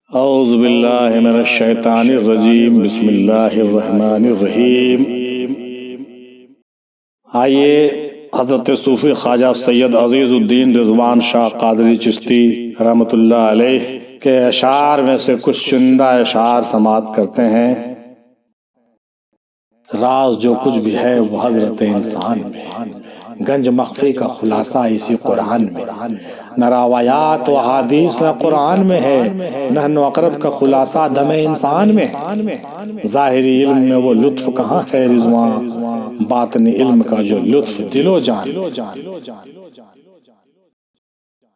اعوذ باللہ من الشیطان الرجیم بسم اللہ الرحمن الرحیم۔ آئیے حضرت صوفی خواجہ سید عزیز الدین رضوان شاہ قادری چشتی رحمۃ اللہ علیہ کے اشعار میں سے کچھ چندہ اشعار سماعت کرتے ہیں۔ راز جو کچھ بھی ہے وہ حضرت انسان میں، گنج مخفی کا خلاصہ اسی قرآن میں، نہ روایات و حدیث نہ قرآن میں ہے، نحن اقرب کا خلاصہ دم انسان میں۔ ظاہری علم میں وہ لطف کہاں ہے رضوان، باطنی علم کا جو لطف دل و جان۔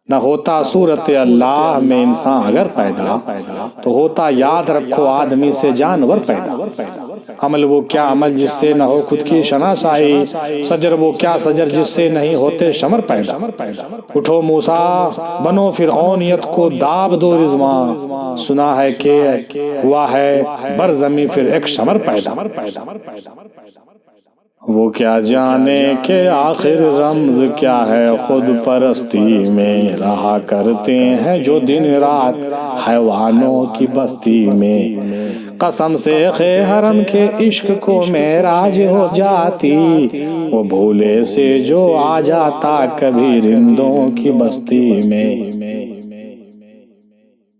نہ ہوتا صورت اللہ میں انسان اگر پیدا، تو ہوتا یاد رکھو آدمی سے جانور پیدا۔ عمل وہ کیا عمل جس سے نہ ہو خود کی شناسائی، سجر وہ کیا سجر جس سے نہیں ہوتے شمر پیدا۔ اٹھو موسیٰ بنو فرعونیت کو داب دو رضوان، سنا ہے کہ ہوا ہے بر زمین پھر ایک شمر پیدا۔ وہ کیا جانے کہ آخر رمز کیا ہے خود پرستی میں، رہا کرتے ہیں جو دن رات حیوانوں کی بستی میں۔ قسم سے حرم کے عشق کو معراج ہو جاتی، وہ بھولے سے جو آ جاتا کبھی رندوں کی بستی میں۔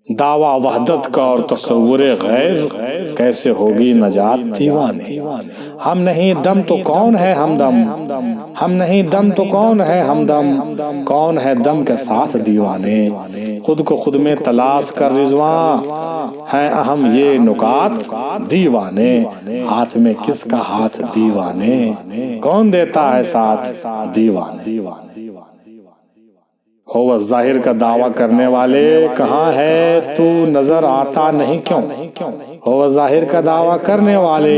دعویٰ وحدت کا اور تصور غیر کیسے ہوگی نجات دیوانے۔ ہم نہیں دم تو کون ہے ہمدم، ہم نہیں دم تو کون ہے ہمدم، کون ہے دم کے ساتھ دیوانے۔ خود کو خود میں تلاش کر رضوان، ہیں اہم یہ نکات دیوانے۔ ہاتھ میں کس کا ہاتھ دیوانے، کون دیتا ہے ساتھ دیوانے۔ ہو ظاہر کا دعویٰ کرنے والے کہاں ہے تو نظر آتا نہیں کیوں، ہو ظاہر کا دعویٰ کرنے والے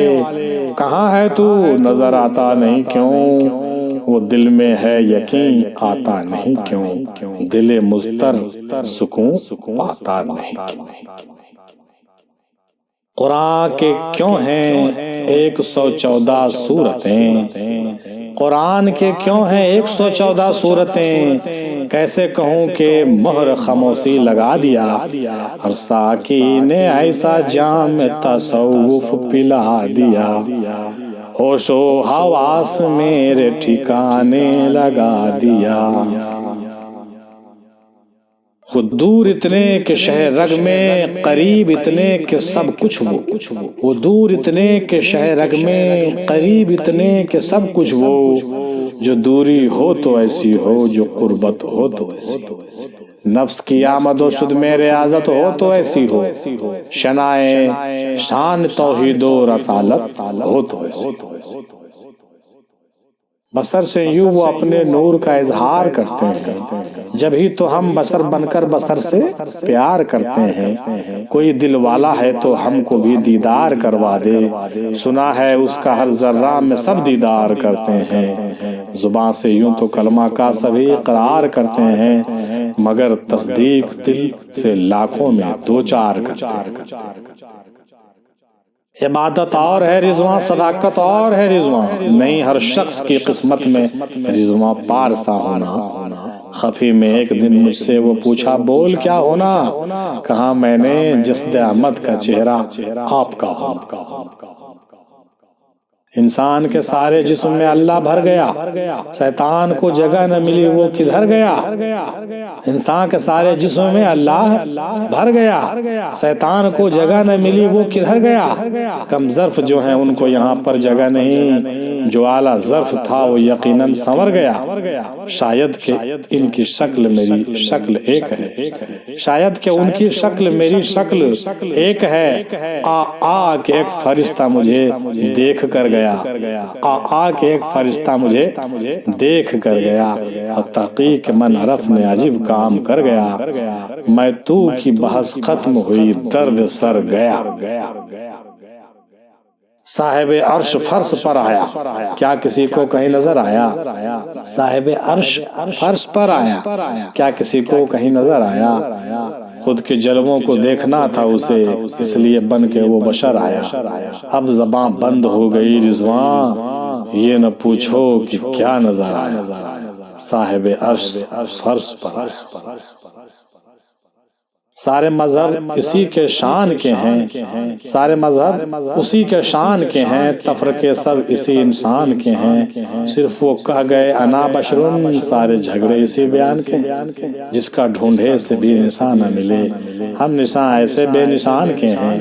کہاں ہے تو نظر آتا نہیں کیوں۔ وہ دل میں ہے یقین آتا نہیں کیوں، دل مضطر سکون پاتا نہیں کیوں۔ قرآن کے کیوں ہیں 114 سورتیں، قرآن کے کیوں ہیں 114 سورتیں، کیسے کہوں کہ مہر خاموشی لگا دیا، اور ساقی نے ایسا جام تصوف پلا دیا، ہوش و حواس میرے ٹھکانے لگا دیا۔ وہ دور اتنے کہ شہر رگ میں، قریب اتنے کہ سب کچھ وہ دور اتنے کہ شہر رگ میں، قریب اتنے کہ سب کچھ وہ، جو دوری ہو تو ایسی ہو، جو قربت ہو تو ایسی ہو، نفس کی آمد و شد میں ریاضت ہو تو ایسی ہو، شنائے شان توحید و رسالت ہو تو ایسی ہو۔ بصر سے یوں وہ اپنے نور کا اظہار کرتے ہیں، جب ہی تو ہم بشر بن کر بصر سے پیار کرتے ہیں۔ کوئی دل والا ہے تو ہم کو بھی دیدار کروا دے، سنا ہے اس کا ہر ذرہ میں سب دیدار کرتے ہیں۔ زبان سے یوں تو کلمہ کا سبھی اقرار کرتے ہیں، مگر تصدیق دل سے لاکھوں میں دو چار کرتے ہیں۔ عبادت اور ہے رضوان، صداقت اور ہے رضوان، نہیں ہر شخص کی قسمت میں رضوان پارسا ہونا۔ خفی میں ایک دن مجھ سے وہ پوچھا بول کیا ہونا، کہا میں نے جسد احمد کا چہرہ آپ کا ہونا۔ انسان کے سارے جسم میں اللہ بھر گیا، شیطان کو جگہ نہ ملی وہ کدھر گیا۔ انسان کے سارے جسم میں اللہ بھر گیا، شیطان کو جگہ نہ ملی وہ کدھر گیا۔ کم ظرف جو ہیں ان کو یہاں پر جگہ نہیں، جو اعلیٰ ظرف تھا وہ یقیناً سنور گیا۔ شاید کہ ان کی شکل میری شکل ایک ہے، شاید کہ ان کی شکل میری شکل ایک ہے۔ آ کہ ایک فرشتہ مجھے دیکھ کر گیا، آ کہ ایک فرشتہ مجھے دیکھ کر گیا، اور تحقیق من عرف نے عجیب کام کر گیا۔ میں تو کی بحث ختم ہوئی درد سر گیا۔ صاحب عرش فرش پر آیا، کیا کسی کو کہیں نظر آیا۔ صاحب عرش فرش پر آیا، کیا کسی کو کہیں نظر آیا۔ خود کے جلووں کو دیکھنا تھا اسے، اس لیے بن کے وہ بشر آیا۔ اب زباں بند ہو گئی رضوان، یہ نہ پوچھو کہ کیا نظر آیا۔ صاحب عرش فرش پر آیا۔ سارے مذہب اسی کے شان کے ہیں، سارے مذہب اسی کے شان کے ہیں، تفرقے سب اسی انسان کے ہیں، صرف وہ کہہ گئے انا بشرن، سارے جھگڑے اسی بیان کے ہیں، جس کا ڈھونڈے سے بھی نشان نہ ملے، ہم نشان ایسے بے نشان کے ہیں،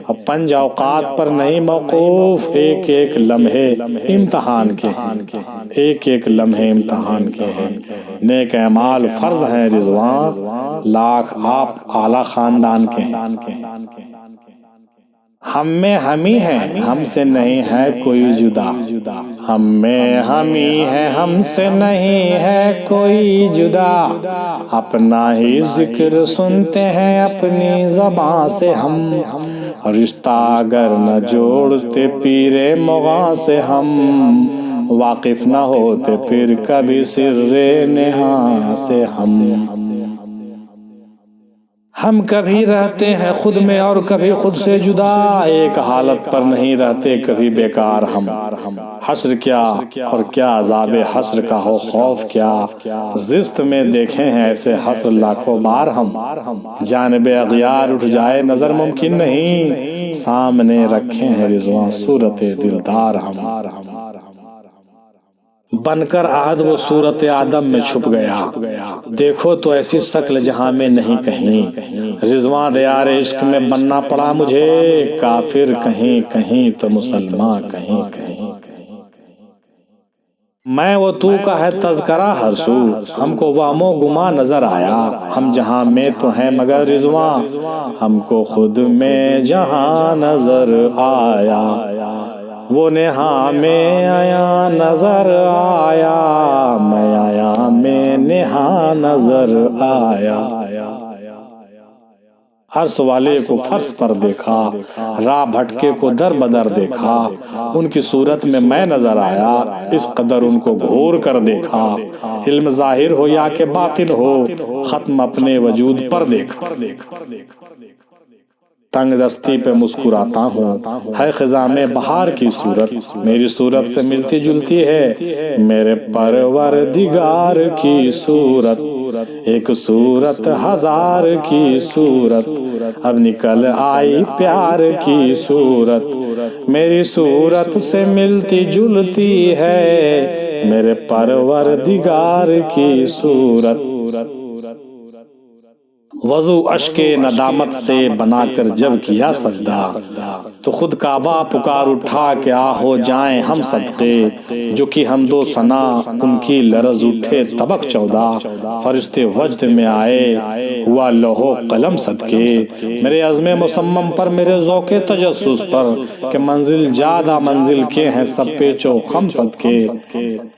اب پنج اوقات پر نہیں موقوف، ایک ایک لمحے امتحان کے ہیں، ایک ایک لمحے امتحان کے ہیں، نیک اعمال فرض ہیں رضوان، لاکھ آپ اعلی خاندان کے ہیں، ہم میں ہم ہی ہیں، ہم سے نہیں ہے کوئی جدا، ہم میں ہم ہی ہیں، ہم سے نہیں ہے کوئی جدا، اپنا ہی ذکر سنتے ہیں اپنی زبان سے ہم، رشتہ اگر نہ جوڑتے پیر مغاں سے ہم، واقف نہ ہوتے پھر کبھی سر نہاں سے ہم کبھی رہتے ہیں خود میں اور کبھی خود سے جدا، ایک حالت پر نہیں رہتے کبھی بیکار ہم، حشر کیا اور کیا عذاب حشر کا ہو خوف کیا، زست میں دیکھے ہیں ایسے حشر لاکھوں بار ہم، جانب اغیار اٹھ جائے نظر ممکن نہیں، سامنے رکھے ہیں رضوان صورت دلدار ہم، بن کر عہد وہ صورت آدم میں چھپ گیا، دیکھو تو ایسی شکل جہاں میں نہیں کہیں، رضوان دیار عشق میں بننا پڑا مجھے، کافر کہیں کہیں تو مسلمان کہیں کہیں، میں وہ تو کا ہے تذکرہ ہر سو، ہم کو وہم و گما نظر آیا، ہم جہاں میں تو ہیں مگر رضوان، ہم کو خود میں جہاں نظر آیا، وہ نہاں میں آیا نظر آیا، میں آیا میں نہاں نظر آیا، عرص والے کو فرش پر دیکھا، راہ بھٹکے کو در بدر دیکھا، ان کی صورت میں نظر آیا، اس قدر ان کو گھور کر دیکھا، علم ظاہر ہو یا کہ باطن ہو، ختم اپنے وجود پر دیکھا، تنگ دستی پہ مسکراتا ہوں، ہے خزاں میں بہار کی صورت، میری صورت سے ملتی جلتی ہے میرے پروردگار کی صورت، ایک صورت ہزار کی صورت، اب نکل آئی پیار کی صورت، میری صورت سے ملتی جلتی ہے میرے پروردگار کی صورت، وضو اشک ندامت سے بنا کر جب کیا سجدہ، تو خود کعبہ پکار اٹھا کہ آ ہو جائیں ہم صدقے، جو کہ حمد و ثنا ان کی لرز اٹھے طبق 14، فرشتے وجد میں آئے ہوا لوح و قلم صدقے، میرے عزم مصمم پر میرے ذوق تجسس پر، کہ منزل جادہ منزل کے ہیں سب پیچ و خم صدقے،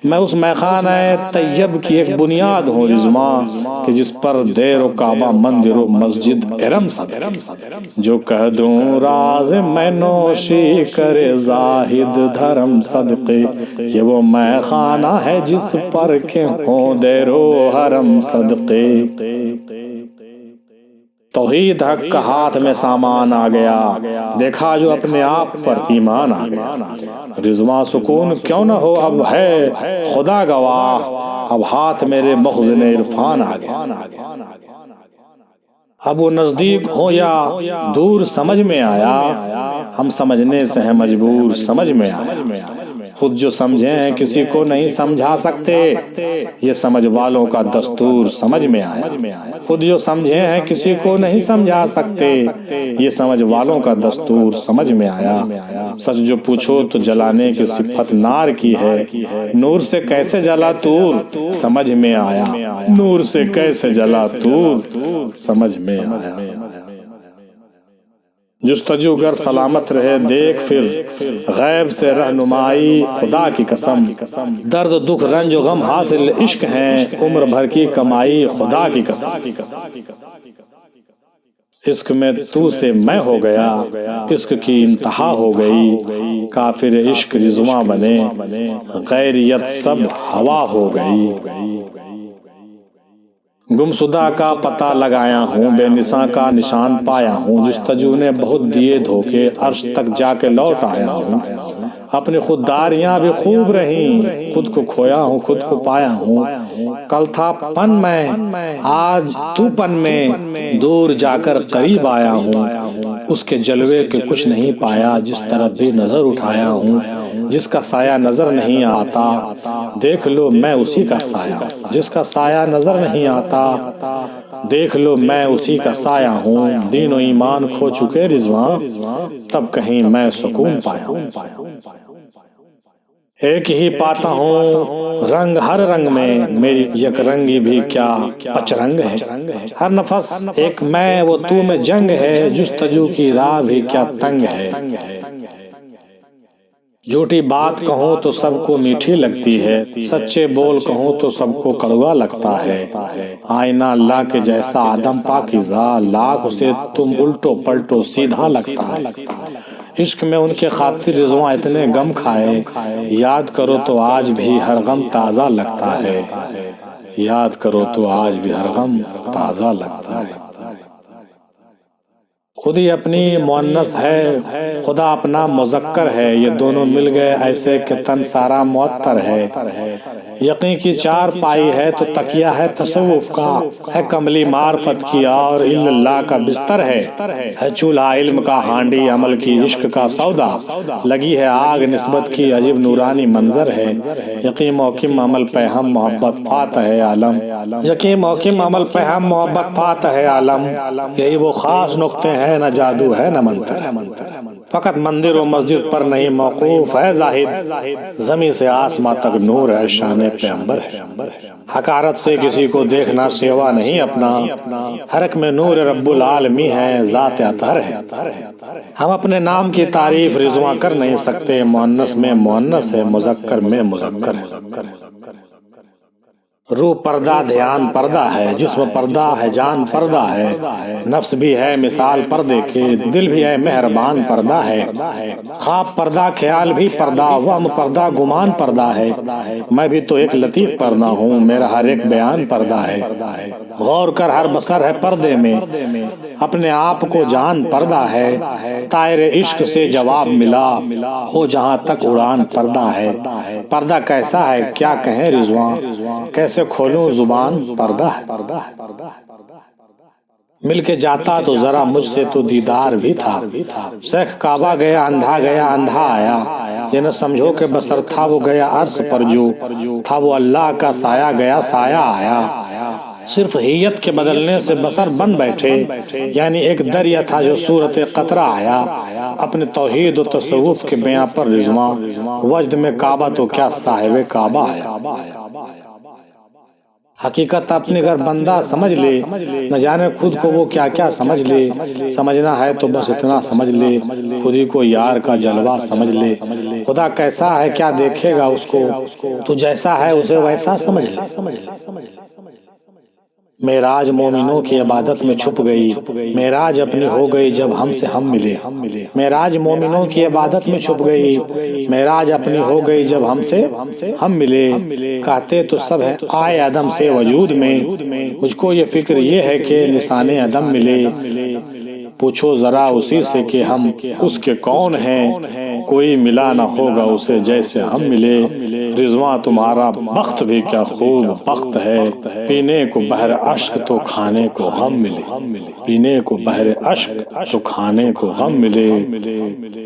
میں اس میخانہ طیب کی ایک بنیاد ہوں رضوان، کہ جس پر دیر و کعبہ مندر و مسجد ارم صدقے، جو کہہ دوں راز میں نوشی کرے زاہد دھرم صدقے، یہ وہ میخانہ ہے جس پر کہ ہوں دیر و حرم صدقے، توحید حق کا ہاتھ میں سامان آ گیا، دیکھا جو اپنے آپ پر ایمان آ گیا، رضوان سکون کیوں نہ ہو اب ہے خدا گواہ، اب ہاتھ میرے مخزن عرفان آ گیا، اب وہ نزدیک ہو یا دور سمجھ میں آیا، ہم سمجھنے سے ہیں مجبور سمجھ میں آیا، خود جو سمجھے ہیں کسی کو نہیں سمجھا سکتے، یہ سمجھ والوں کا دستور سمجھ میں آیا، خود جو سمجھے ہیں کسی کو نہیں سمجھا سکتے، یہ سمجھ والوں کا دستور سمجھ میں آیا، سچ جو پوچھو تو جلانے کی صفت نار کی ہے، نور سے کیسے جلا تور سمجھ میں آیا، نور سے کیسے جلا تور سمجھ میں آیا، جستجو گر سلامت رہے دیکھ پھر غیب سے رہنمائی، خدا کی قسم درد دکھ رنج و غم حاصل عشق ہیں، عمر بھر کی کمائی خدا کی قسم، عشق میں تو سے میں ہو گیا، عشق کی انتہا ہو گئی، کافر عشق رضواں بنے، غیریت سب ہوا ہو گئی، گمشدہ کا پتہ لگایا ہوں، بے نشاں کا نشان پایا ہوں، جستجو نے بہت دیے دھوکے، عرش تک جا کے لوٹ آیا ہوں، اپنی خودداریاں بھی خوب رہیں، خود کو کھویا ہوں خود کو پایا ہوں، کل تھا پن میں آج تو پن میں، دور جا کر قریب آیا ہوں، اس کے جلوے کے کچھ نہیں پایا، جس طرف بھی نظر اٹھایا ہوں، جس کا سایہ نظر نہیں آتا، دیکھ لو میں اسی کا سایہ، جس کا سایہ نظر نہیں آتا، دیکھ لو میں اسی کا سایہ ہوں، دین و ایمان کھو چکے رضواں، تب کہیں میں سکون پایا ہوں۔ ایک ہی پاتا ہوں رنگ ہر رنگ میں، میری یک رنگی بھی کیا پچ رنگ ہے، ہر نفس ایک میں وہ تو میں جنگ ہے، جستجو کی راہ بھی کیا تنگ ہے۔ جھوٹی بات کہوں تو سب کو میٹھی لگتی ہے، سچے بول کہوں تو سب کو کڑوا لگتا ہے، آئینہ اللہ کے جیسا آدم پاکیزہ، لاکھ اسے تم الٹو پلٹو سیدھا لگتا ہے۔ عشق میں ان کے خاطر رضواں اتنے غم کھائے، یاد کرو تو آج بھی ہر غم تازہ لگتا ہے، یاد کرو تو آج بھی ہر غم تازہ لگتا ہے۔ خود ہی اپنی مؤنث ہے، خدا اپنا مذکر ہے، یہ دونوں مل گئے ایسے کہ تن سارا معطر ہے۔ یقین کی چار پائی ہے تو تکیہ ہے تصوف کا، ہے کملی معرفت کی اور اللہ کا بستر ہے چولہا علم کا ہانڈی عمل کی عشق کا سودا، لگی ہے آگ نسبت کی عجب نورانی منظر ہے، یقین موقم عمل پہ ہم محبت فاتح ہے عالم، یقین موقم عمل پہ ہم محبت فاتح ہے عالم، یہی وہ خاص نقطے ہیں، نہ جادو ہے نہ منتر، فقط مندر و مسجد پر نہیں موقوف ہے زاہد، زمین سے آسماں تک نور ہے شان پیغمبر ہے، حقارت سے کسی کو دیکھنا سیوا نہیں اپنا، ہر ایک میں نور رب العالمی ہے، ذات اطہر ہے۔ ہم اپنے نام کی تعریف رضواں کر نہیں سکتے، مؤنث میں مؤنث ہے، مذکر میں مذکر ہے۔ روح پردہ دھیان پردہ ہے، جسم پردہ ہے جان پردہ ہے، نفس بھی ہے مثال پردے کے، دل بھی ہے مہربان پردہ ہے، خواب پردہ خیال بھی پردہ، وہم پردہ گمان پردہ ہے، میں بھی تو ایک لطیف پردہ ہوں، میرا ہر ایک بیان پردہ ہے، غور کر ہر بسر ہے پردے میں، اپنے آپ کو جان پردہ ہے، طائر عشق سے جواب ملا، ہو جہاں تک اڑان پردہ ہے، پردہ کیسا ہے کیا کہیں رضواں، کیسے کھولوں زبان پردہ ہے۔ مل کے جاتا تو ذرا مجھ سے تو دیدار بھی تھا، شیخ کعبہ گیا اندھا آیا، یہ نہ سمجھو کہ بسر تھا وہ گیا عرض پر، جو تھا وہ اللہ کا سایہ گیا سایہ آیا، صرف ہیت کے بدلنے سے بسر بن بیٹھے، یعنی ایک دریا تھا جو صورت قطرہ آیا، اپنے توحید و تصوف کے بیاں پر رضواں، وجد میں کعبہ تو کیا صاحب کعبہ آیا۔ حقیقت اپنی اگر بندہ سمجھ لے، نہ جانے خود کو وہ کیا کیا سمجھ لے، سمجھنا ہے تو بس اتنا سمجھ لے، خود ہی کو یار کا جلوہ سمجھ لے، خدا کیسا ہے کیا دیکھے گا اس کو، تو جیسا ہے اسے ویسا سمجھ لے۔ معراج مومنوں کی عبادت میں چھپ گئی، معراج اپنی ہو گئی جب ہم سے ہم ملے، معراج مومنوں کی عبادت میں چھپ گئی، معراج اپنی ہو گئی جب ہم سے ہم ملے، کہتے تو سب ہے آئے عدم سے وجود میں، مجھ کو یہ فکر یہ ہے کہ نشان عدم ملے، پوچھو ذرا اسی سے کہ ہم اس کے کون ہیں، کوئی ملا نہ ہوگا اسے جیسے ہم ملے، رضواں تمہارا بخت بھی کیا خوب بخت ہے، پینے کو بحر اشک تو کھانے کو غم ملے، پینے کو بحر اشک تو کھانے کو غم ملے،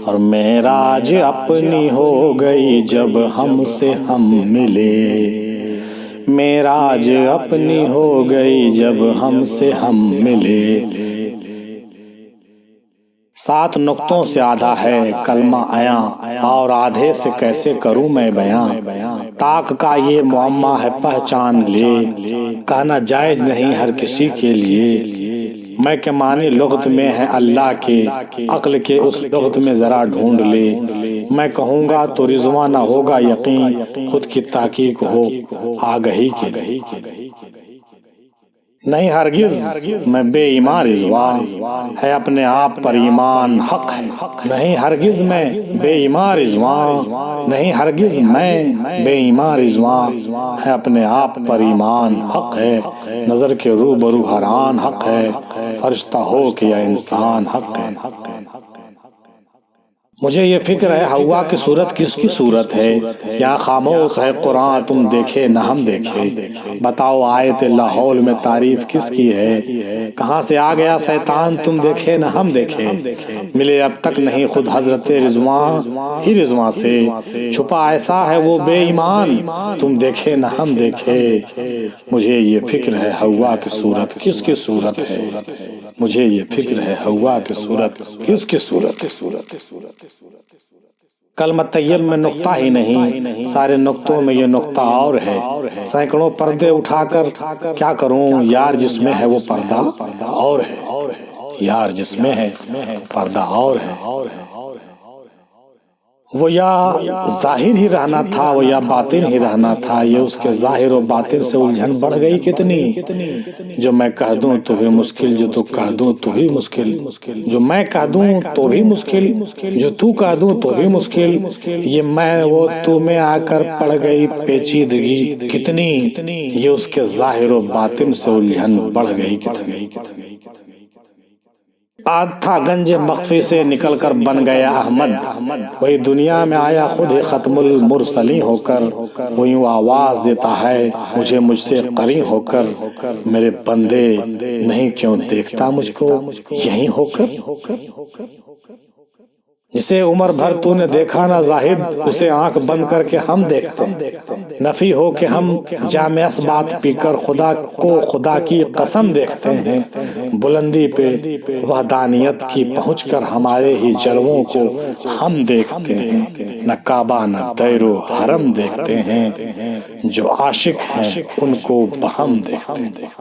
اور معراج اپنی ہو گئی جب ہم سے ہم ملے، معراج اپنی ہو گئی جب ہم سے ہم ملے۔ 7 نقطوں سے آدھا ہے کلمہ عیاں، اور آدھے سے کیسے کروں میں بیاں، طاق کا یہ معمہ ہے پہچان لے، کہنا جائز نہیں ہر کسی کے لیے، میں کے معنی لغت میں ہے اللہ کے، عقل کے اس لغت میں ذرا ڈھونڈ لے، میں کہوں گا تو رضواں نہ ہوگا یقین، خود کی تحقیق ہو آگہی کے لیے، نہیں ہرگز میں بے ایمان رضواں، ہے اپنے آپ پر ایمان حق ہے، نہیں ہرگز میں بے ایمان رضواں، نہیں ہرگز میں بے ایمان رضواں، ہے اپنے آپ پر ایمان حق ہے، نظر کے روبرو ہر آن حق ہے، فرشتہ ہو کہ یا انسان حق ہے۔ مجھے یہ فکر ہے ہوا کی صورت کس کی صورت ہے؟ کیا خاموش ہے قرآن تم دیکھے نہ ہم دیکھے؟ بتاؤ آیت لاحول میں تعریف کس کی ہے؟ کہاں سے آ گیا شیطان تم دیکھے نہ ہم دیکھے؟ ملے اب تک نہیں خود حضرت رضوان ہی رضوان سے، چھپا ایسا ہے وہ بے ایمان تم دیکھے نہ ہم دیکھے۔ مجھے یہ فکر ہے ہوا کی صورت کس کی صورت ہے؟ مجھے یہ فکر ہے ہوا کی صورت کس کی صورت ہے؟ کلمہ طیب میں نقطہ ہی نہیں، سارے نقطوں میں یہ نقطہ اور ہے۔ سینکڑوں پردے اٹھا کر کیا کروں، یار جس میں ہے وہ پردہ اور ہے، یار جس میں ہے پردہ اور ہے۔ وہ یا ظاہر ہی رہنا تھا وہ یا باطن ہی رہنا تھا، یہ اس کے ظاہر و باطن سے الجھن بڑھ گئی کتنی۔ جو میں کہہ دوں تو بھی مشکل، جو تو کہہ دوں تو بھی مشکل، جو میں کہہ دوں تو بھی مشکل، جو تو کہہ دوں تو بھی مشکل، یہ میں وہ تو میں آ کر پڑ گئی پیچیدگی کتنی، یہ اس کے ظاہر و باطن سے الجھن بڑھ گئی کتنی۔ آج تھا گنج مخفی سے نکل کر بن گیا احمد، وہی دنیا میں آیا خود ہی ختم المرسلین ہو کر، وہ یوں آواز دیتا ہے مجھے مجھ سے قرین ہو کر، میرے بندے نہیں کیوں دیکھتا مجھ کو یہیں ہو کر؟ جسے عمر بھر تو نے دیکھا نہ زاہد، اسے آنکھ بند کر کے ہم دیکھتے ہیں، نفی ہو کہ ہم جام اثبات پی کر خدا کو خدا کی قسم دیکھتے ہیں، بلندی پہ وحدانیت کی پہنچ کر ہمارے ہی جلووں کو ہم دیکھتے ہیں، نہ کعبہ نہ دیر و حرم دیکھتے ہیں، جو عاشق ہیں ان کو بہم دیکھتے ہیں۔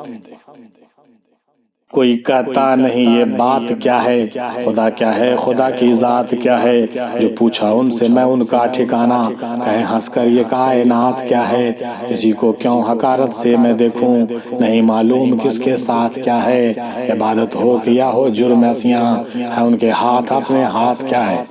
کوئی کہتا نہیں یہ بات کیا ہے، خدا کیا ہے، خدا کی ذات کیا ہے، جو پوچھا ان سے میں ان کا ٹھکانہ، کہیں ہنس کر یہ کائنات کیا ہے، کسی کو کیوں حقارت سے میں دیکھوں، نہیں معلوم کس کے ساتھ کیا ہے، عبادت ہو کہ یا ہو جرم عصیاں، ہے ان کے ہاتھ اپنے ہاتھ کیا ہے،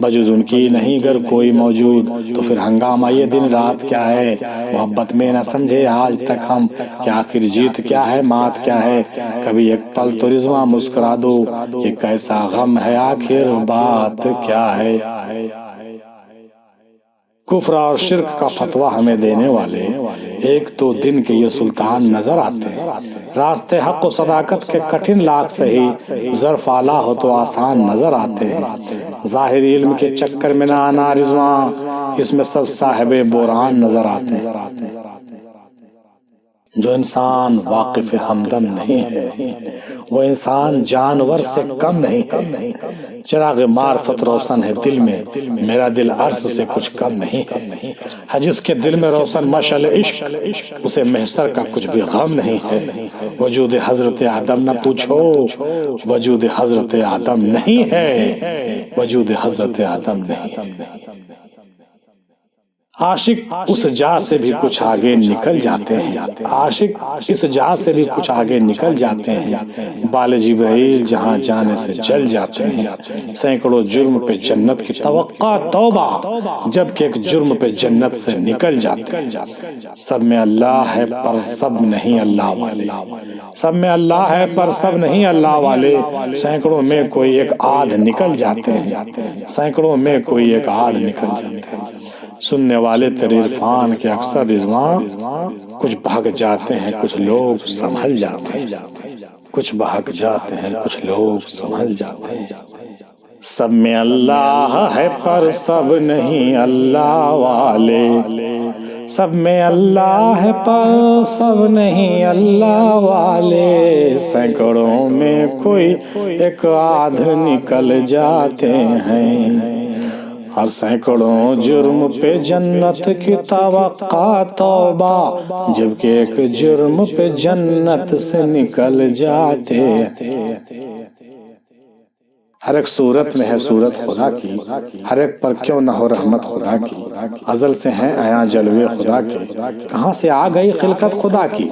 بجز ان کی نہیں گر کوئی موجود، تو پھر ہنگامہ یہ دن رات کیا ہے، محبت میں نہ سمجھے آج تک ہم کہ آخر جیت کیا ہے مات کیا ہے، کبھی ایک پل تو رضواں مسکرا دو، یہ کیسا غم ہے آخر بات کیا ہے۔ کفر اور شرک کا فتویٰ ہمیں دینے والے ایک تو دن کے یہ سلطان نظر آتے ہیں، راستے حق و صداقت کے کٹھن لاکھ سہی، ظرف اعلیٰ ہو تو آسان نظر آتے ہیں، ظاہر علم کے چکر میں نہ آنا رضواں، اس میں سب صاحب بوران نظر آتے ہیں۔ جو انسان واقف ہمدم نہیں ہے وہ انسان جانور سے کم نہیں ہے، چراغ معرفت روشن ہے دل میں، میرا دل عرض سے کچھ کم نہیں ہے، جس کے دل میں روشن مشعل عشق، اسے محشر کا کچھ بھی غم نہیں ہے۔ وجود حضرت آدم نہ پوچھو، وجود حضرت آدم نہیں ہے، وجود حضرت آدم نہیں ہے۔ عاشق اس جا سے بھی کچھ آگے نکل جاتے ہیں، عاشق اس جا سے بھی کچھ آگے نکل جاتے ہیں، بال جبرائیل جہاں جانے سے جل جاتے ہیں، سینکڑوں جرم پہ جنت کی توقع توبہ، جبکہ ایک جرم پہ جنت سے نکل جاتے ہیں۔ سب میں اللہ ہے پر سب نہیں اللہ والے، سب میں اللہ ہے پر سب نہیں اللہ والے، سینکڑوں میں کوئی ایک آدھ نکل جاتے ہیں، سینکڑوں میں کوئی ایک آدھ نکل جاتے ہیں۔ سننے والے تیرے عرفان کے اکثر رضواں، کچھ بہک جاتے ہیں کچھ لوگ سنبھل جاتے ہیں، کچھ بہک جاتے ہیں کچھ لوگ سنبھل جاتے ہیں۔ سب میں اللہ ہے پر سب نہیں اللہ والے، سب میں اللہ ہے پر سب نہیں اللہ والے، سینکڑوں میں کوئی ایک آدھ نکل جاتے ہیں، ہر سینکڑوں جرم پہ جنت کی توقع توبہ، جبکہ ایک جرم پہ جنت سے نکل جاتے ہیں۔ ہر ایک صورت میں ہے صورت خدا کی، ہر ایک پر کیوں نہ ہو رحمت خدا کی، ازل سے ہیں عیاں جلوے خدا کے، کہاں سے آ گئی خلقت خدا کی،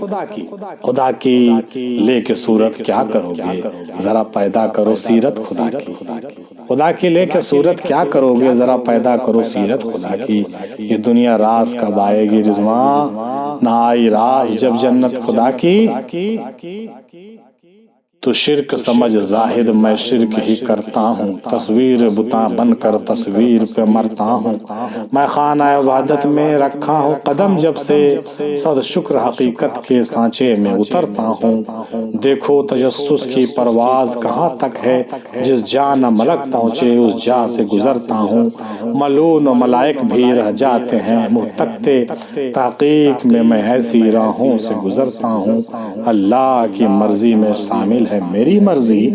خدا کی لے کے صورت کیا کرو گے، ذرا پیدا کرو سیرت خدا کی، خدا کی لے کے صورت کیا کرو گے، ذرا پیدا کرو سیرت خدا کی، یہ دنیا راز کب آئے گی رضواں، نہ آئی راز جب جنت خدا کی، تو شرک سمجھ زاہد میں شرک ہی کرتا ہوں، تصویر بتاں بن کر تصویر پہ مرتا ہوں، میں خانہ عبادت میں رکھا ہوں قدم جب سے، صد شکر حقیقت کے سانچے میں اترتا ہوں، دیکھو تجسس کی پرواز کہاں تک ہے، جس جا نہ ملک پہنچے اس جا سے گزرتا ہوں، ملون و ملائک بھی رہ جاتے ہیں منہ تکتے، تحقیق میں ایسی راہوں سے گزرتا ہوں، اللہ کی مرضی میں شامل ہے میری مرضی،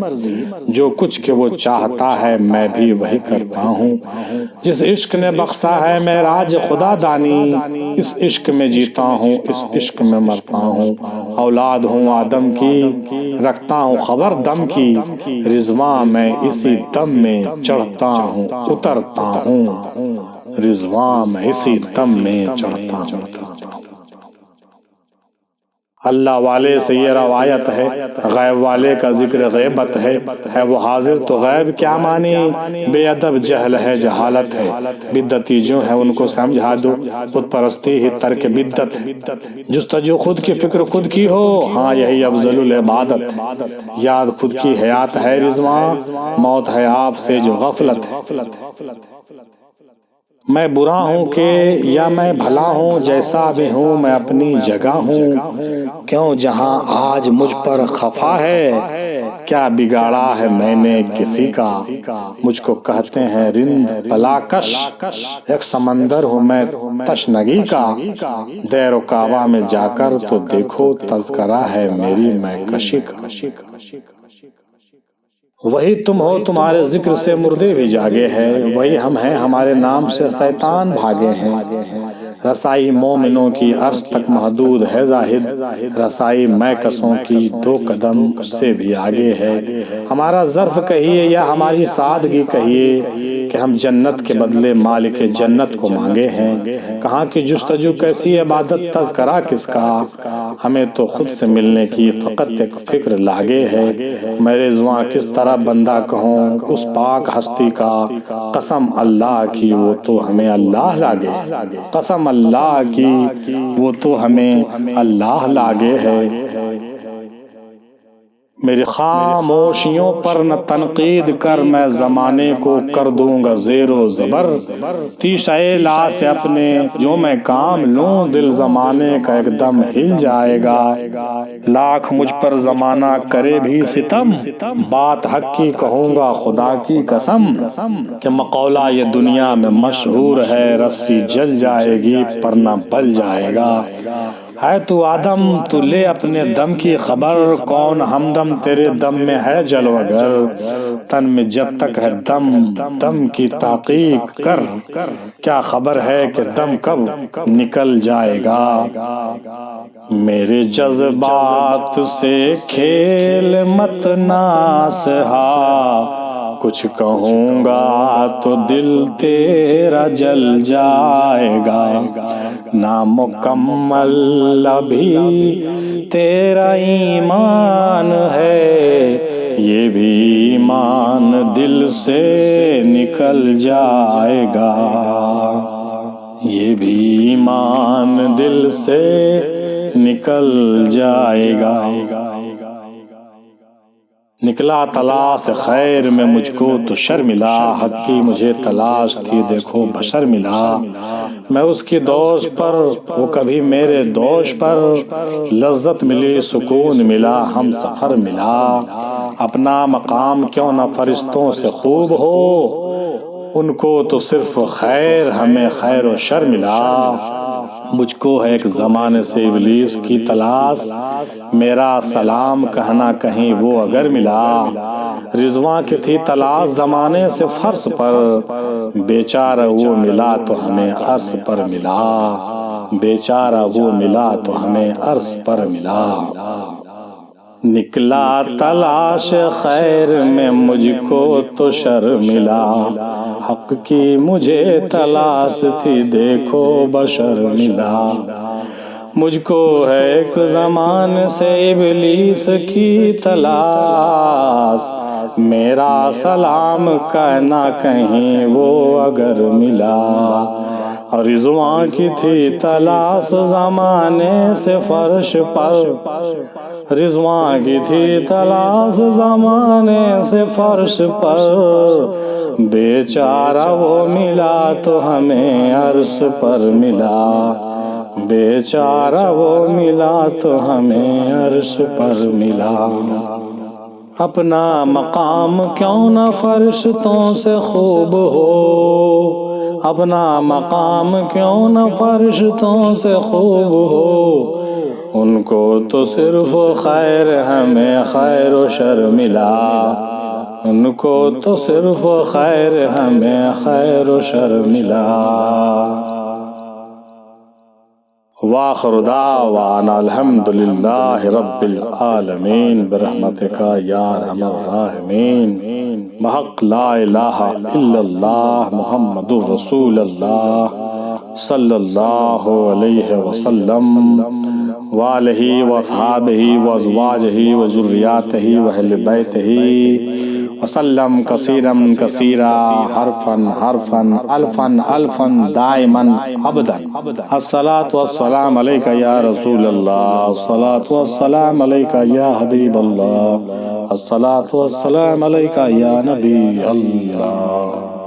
جو کچھ کہ وہ چاہتا ہے میں بھی وہی کرتا ہوں، جس عشق نے بخشا ہے معراج خدا دانی، اس عشق میں جیتا ہوں اس عشق میں مرتا ہوں، اولاد ہوں آدم کی رکھتا ہوں خبر دم کی، رضواں میں اسی دم میں چڑھتا ہوں اترتا ہوں، رضواں میں اسی دم میں چڑھتا ہوں۔ اللہ والے سے یہ روایت ہے، غیب والے کا ذکر غیبت ہے وہ حاضر تو غیب کیا مانی، بے ادب جہل ہے جہالت ہے، بدعتی جو ہے ان کو سمجھا دو، خود پرستی ہی ترک بدعت ہے، جستجو خود کی فکر خود کی ہو، ہاں یہی افضل العبادت ہے، یاد خود کی حیات ہے رضواں، موت ہے آپ سے جو غفلت ہے، میں برا ہوں کہ یا میں بھلا ہوں، جیسا بھی ہوں میں اپنی جگہ ہوں، کیوں جہاں آج مجھ پر خفا ہے، کیا بگاڑا ہے میں نے کسی کا، مجھ کو کہتے ہیں رند بلاکش، ایک سمندر ہوں میں تشنگی کا، دیر و کعبہ میں جا کر تو دیکھو تذکرہ ہے میری میں کشی کا، وہی تم ہو تمہارے ذکر سے مردے بھی جاگے ہیں، وہی ہم ہیں ہمارے نام سے شیطان بھاگے ہیں، رسائی مومنوں کی عرش تک محدود ہے زاہد، رسائی میں کسوں کی 2 قدم اس سے بھی آگے ہے، ہمارا ظرف کہیے یا ہماری سادگی کہیے کہ ہم جنت کے بدلے مالک جنت کو مانگے ہیں، کہاں کی جستجو کیسی عبادت تذکرہ کس کا، ہمیں تو خود سے ملنے کی فقط ایک فکر لاگے ہے، میرے رضواں کس طرح بندہ کہوں اس پاک ہستی کا، قسم اللہ کی وہ تو ہمیں اللہ لاگے، قسم اللہ کی وہ تو ہمیں اللہ لاگے ہے، میری خاموشیوں پر نہ تنقید کر، میں زمانے کو کر دوں گا زیر و زبر، تیشہ لا سے اپنے جو میں کام لوں، دل زمانے کا ایک دم ہل جائے گا، لاکھ مجھ پر زمانہ کرے بھی ستم، بات حق کی کہوں گا خدا کی قسم، کہ مقولہ یہ دنیا میں مشہور ہے، رسی جل جائے گی پر نہ بل جائے گا، ہے تو آدم تو لے اپنے دم کی خبر، کون ہمدم تیرے دم میں ہے جلوہ گر، تن میں جب تک ہے دم دم کی تحقیق کر، کیا خبر ہے کہ دم کب نکل جائے گا، میرے جذبات سے کھیل مت ناسہا، کچھ کہوں گا تو دل تیرا جل جائے گا، نامکمل ابھی تیرا ایمان ہے، یہ بھی ایمان دل سے نکل جائے گا، یہ بھی ایمان دل سے نکل جائے گا، نکلا تلاش خیر میں مجھ کو تو شر ملا، حق کی مجھے تلاش تھی دیکھو بشر ملا، میں اس کی دوش پر وہ کبھی میرے دوش پر، لذت ملی سکون ملا ہم سفر ملا، اپنا مقام کیوں نہ فرشتوں سے خوب ہو، ان کو تو صرف خیر ہمیں خیر و شر ملا، مجھ کو ہے ایک زمانے سے ابلیس کی تلاش، میرا سلام کہنا کہیں وہ اگر ملا، رضواں کی تھی تلاش زمانے سے فرش پر، بیچارہ وہ ملا تو ہمیں عرش پر ملا، بیچارہ وہ ملا تو ہمیں عرش پر ملا، نکلا تلاش خیر میں مجھ کو تو شر ملا، حق کی مجھے تلاش تھی دیکھو بشر ملا، مجھ کو ہے ایک زمان سے ابلیس کی تلاش، میرا سلام کہنا کہیں وہ اگر ملا، رضواں کی تھی تلاش زمانے سے فرش پر، رضواں کی تھی تلاش زمانے سے فرش پر، بیچارہ وہ ملا تو ہمیں عرش پر ملا، بیچارہ وہ ملا تو ہمیں عرش پر ملا۔ اپنا مقام کیوں نہ فرشتوں سے خوب ہو، اپنا مقام کیوں نہ فرشتوں سے خوب ہو، ان کو تو صرف خیر ہمیں خیر و شر ملا، ان کو تو صرف خیر ہمیں خیر و شر ملا۔ وآخر دعوانا الحمدللہ رب العالمین برحمتک یا ارحم الراحمین، بحق لا الہ الا اللہ محمد رسول اللہ صلی اللہ علیہ وسلم وآلہ واصحابہ وازواجہ وذریاتہ واہل بیتہ وسلم کثیرا کثیرا، حرفا حرفا الفا الفا دائما ابدا۔ الصلاۃ والسلام علیک یا رسول اللہ، الصلاۃ والسلام علیک یا حبیب اللہ، الصلاۃ والسلام علیک یا نبی اللہ۔